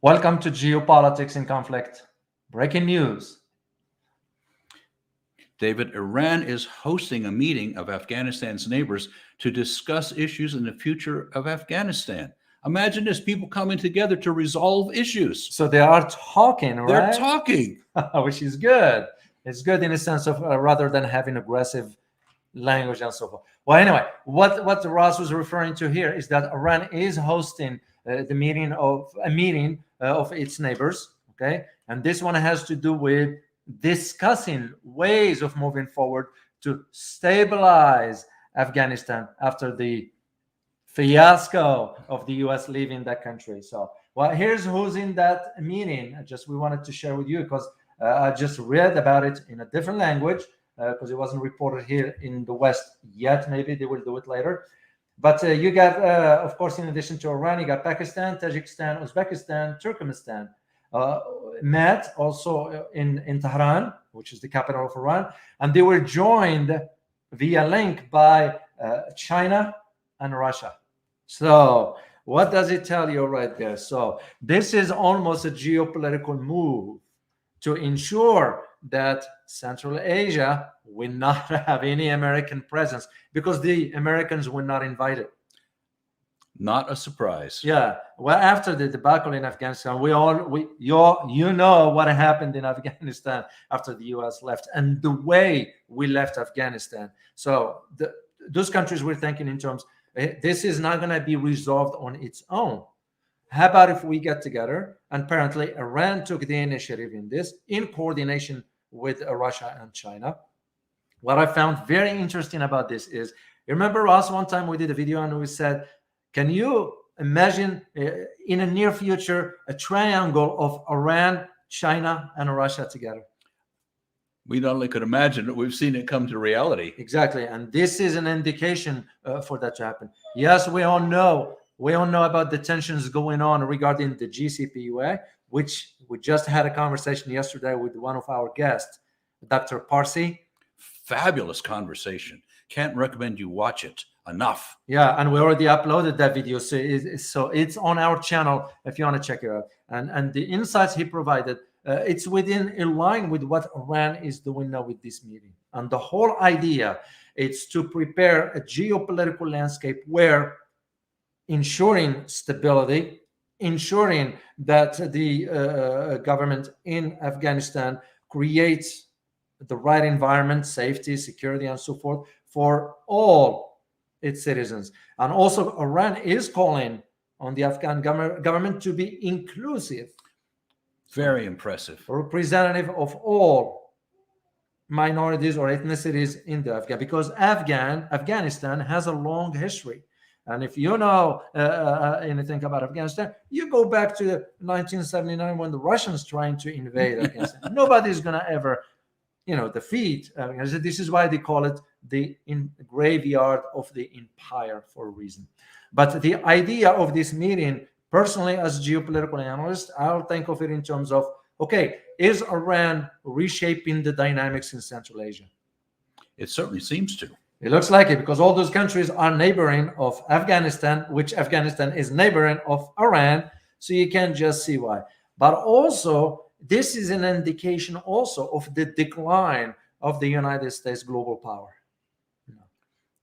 Welcome to Geopolitics in Conflict. Breaking news. David, Iran is hosting a meeting of Afghanistan's neighbors to discuss issues in the future of Afghanistan. Imagine this, people coming together to resolve issues. So they are talking, right? They're talking. Which is good. It's good in the sense of rather than having aggressive language and so forth. Well, anyway, what Ross was referring to here is that Iran is hosting a meeting of its neighbors. Okay, and this one has to do with discussing ways of moving forward to stabilize Afghanistan after the fiasco of the U.S. leaving that country. So, well, here's who's in that meeting. We wanted to share with you because I just read about it in a different language because it wasn't reported here in the West yet. Maybe they will do it later. But you got, of course, in addition to Iran, you got Pakistan, Tajikistan, Uzbekistan, Turkmenistan met also in Tehran, which is the capital of Iran, and they were joined via link by China and Russia. So what does it tell you right there? So this is almost a geopolitical move to ensure that Central Asia will not have any American presence because the Americans were not invited. Not a surprise. Yeah. Well, after the debacle in Afghanistan, you know what happened in Afghanistan after the U.S. left and the way we left Afghanistan. So those countries were thinking in terms, this is not going to be resolved on its own. How about if we get together? And apparently, Iran took the initiative in this in coordination with Russia and China. What I found very interesting about this is, remember, Ross, one time we did a video and we said, can you imagine in a near future a triangle of Iran, China, and Russia together? We not only could imagine it, we've seen it come to reality. Exactly. And this is an indication for that to happen. Yes, we all know about the tensions going on regarding the GCPOA, which we just had a conversation yesterday with one of our guests, Dr. Parsi. Fabulous conversation. Can't recommend you watch it enough. Yeah, and we already uploaded that video, so it's on our channel if you want to check it out. And the insights he provided, it's in line with what Iran is doing now with this meeting. And the whole idea is to prepare a geopolitical landscape where ensuring stability, ensuring that the government in Afghanistan creates the right environment, safety, security, and so forth for all its citizens. And also, Iran is calling on the Afghan government to be inclusive. Very impressive. Representative of all minorities or ethnicities in the Afghan, because Afghanistan has a long history. And if you know anything about Afghanistan, you go back to 1979 when the Russians trying to invade Afghanistan. Nobody's going to ever, defeat. This is why they call it the graveyard of the empire for a reason. But the idea of this meeting, personally, as a geopolitical analyst, I'll think of it in terms of, okay, is Iran reshaping the dynamics in Central Asia? It certainly seems to. It looks like it, because all those countries are neighboring of Afghanistan, which Afghanistan is neighboring of Iran. So you can just see why. But also, this is an indication also of the decline of the United States global power.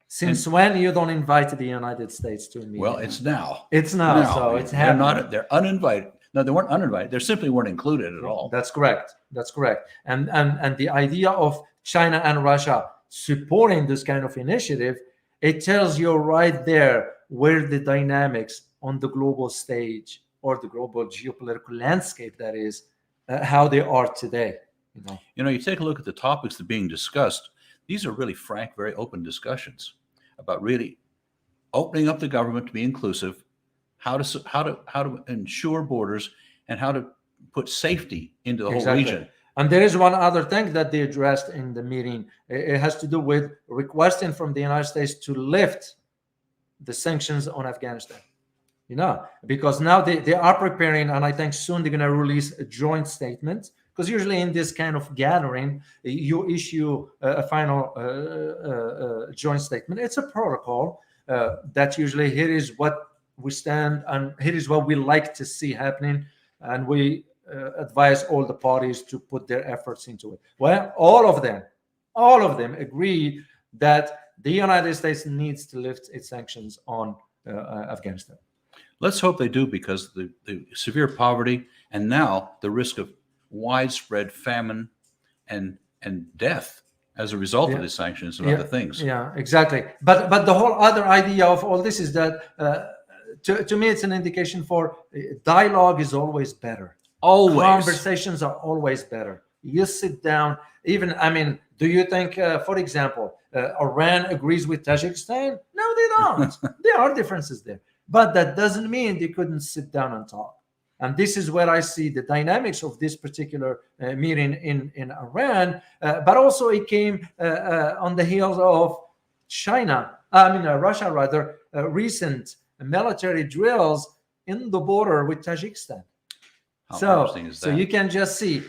Since when you don't invite the United States to a meeting? Well, it's now. It's now. So it's happening. They're uninvited. No, they weren't uninvited. They simply weren't included at all. That's correct. And the idea of China and Russia supporting this kind of initiative, it tells you right there where the dynamics on the global stage or the global geopolitical landscape, that is, how they are today. You take a look at the topics that are being discussed. These are really frank, very open discussions about really opening up the government to be inclusive, how to ensure borders, and how to put safety into the whole region. And there is one other thing that they addressed in the meeting. It has to do with requesting from the United States to lift the sanctions on Afghanistan. Because now they are preparing, and I think soon they're going to release a joint statement. Because usually in this kind of gathering, you issue a final joint statement. It's a protocol that usually here is what we stand and here is what we like to see happening. and we advise all the parties to put their efforts into it. Well, all of them agree that the United States needs to lift its sanctions on Afghanistan. Let's hope they do, because the severe poverty and now the risk of widespread famine and death as a result of these sanctions and other things. Yeah, exactly. But the whole other idea of all this is that to me, it's an indication for dialogue is always better. Always. Conversations are always better. You sit down. Even, I mean, do you think, for example, Iran agrees with Tajikistan? No, they don't. There are differences there. But that doesn't mean they couldn't sit down and talk. And this is where I see the dynamics of this particular meeting in Iran. But also it came on the heels of Russia rather, recent military drills in the border with Tajikistan. How interesting is that? So you can just see,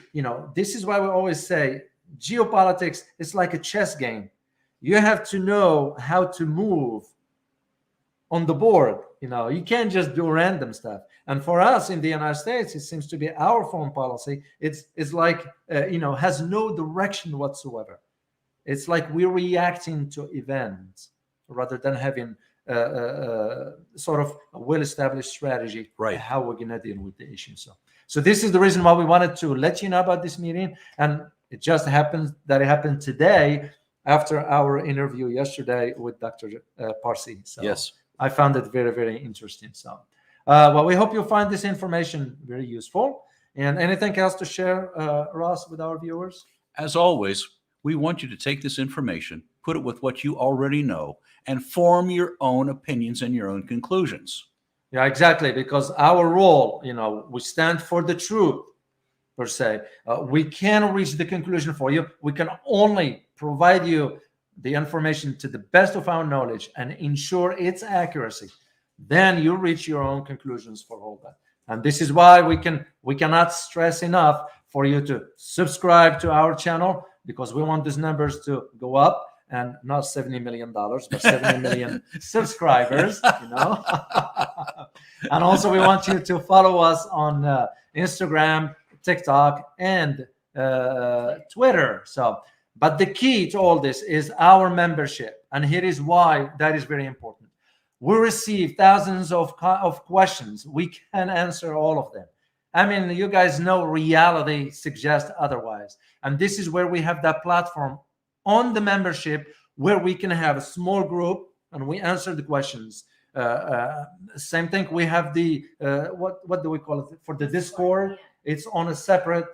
this is why we always say geopolitics is like a chess game. You have to know how to move on the board. You can't just do random stuff. And for us in the United States, it seems to be our foreign policy. It's like, has no direction whatsoever. It's like we're reacting to events rather than having sort of a well-established strategy, right, how we're going to deal with the issue. So this is the reason why we wanted to let you know about this meeting. And it just happens that it happened today after our interview yesterday with Dr. Parsi. So yes, I found it very, very interesting. So, well, we hope you find this information very useful. And anything else to share, Ross, with our viewers? As always, we want you to take this information, put it with what you already know, and form your own opinions and your own conclusions. Yeah, exactly. Because our role, we stand for the truth, per se. We can't reach the conclusion for you. We can only provide you the information to the best of our knowledge and ensure its accuracy. Then you reach your own conclusions for all that. And this is why we cannot stress enough for you to subscribe to our channel, because we want these numbers to go up, and not $70 million, but 70 million subscribers, And also we want you to follow us on Instagram, TikTok, and Twitter. But the key to all this is our membership. And here is why that is very important. We receive thousands of questions. We can answer all of them. I mean, you guys know reality suggests otherwise. And this is where we have that platform on the membership where we can have a small group and we answer the questions. Same thing. We have the, what do we call it? For the Discord, it's on a separate,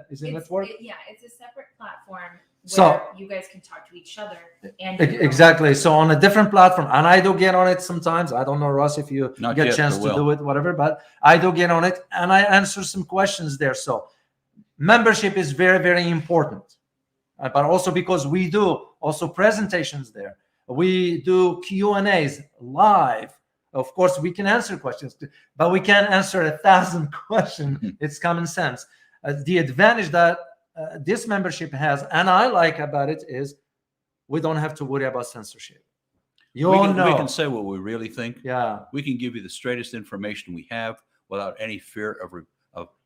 is it network? It's a separate platform where you guys can talk to each other. And exactly. So on a different platform, and I do get on it sometimes. I don't know, Ross, if you get a chance to do it, whatever, but I do get on it and I answer some questions there. So membership is very, very important. But also because we do also presentations there. We do Q&As live. Of course, we can answer questions, but we can't answer 1,000 questions. It's common sense. The advantage that this membership has, and I like about it, is we don't have to worry about censorship. We can say what we really think. Yeah. We can give you the straightest information we have without any fear of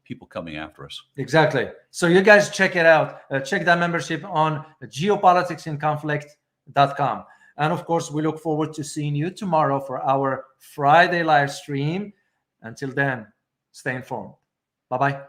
people coming after us. Exactly. So you guys check it out. Check that membership on geopoliticsinconflict.com. And of course, we look forward to seeing you tomorrow for our Friday live stream. Until then, stay informed. Bye-bye.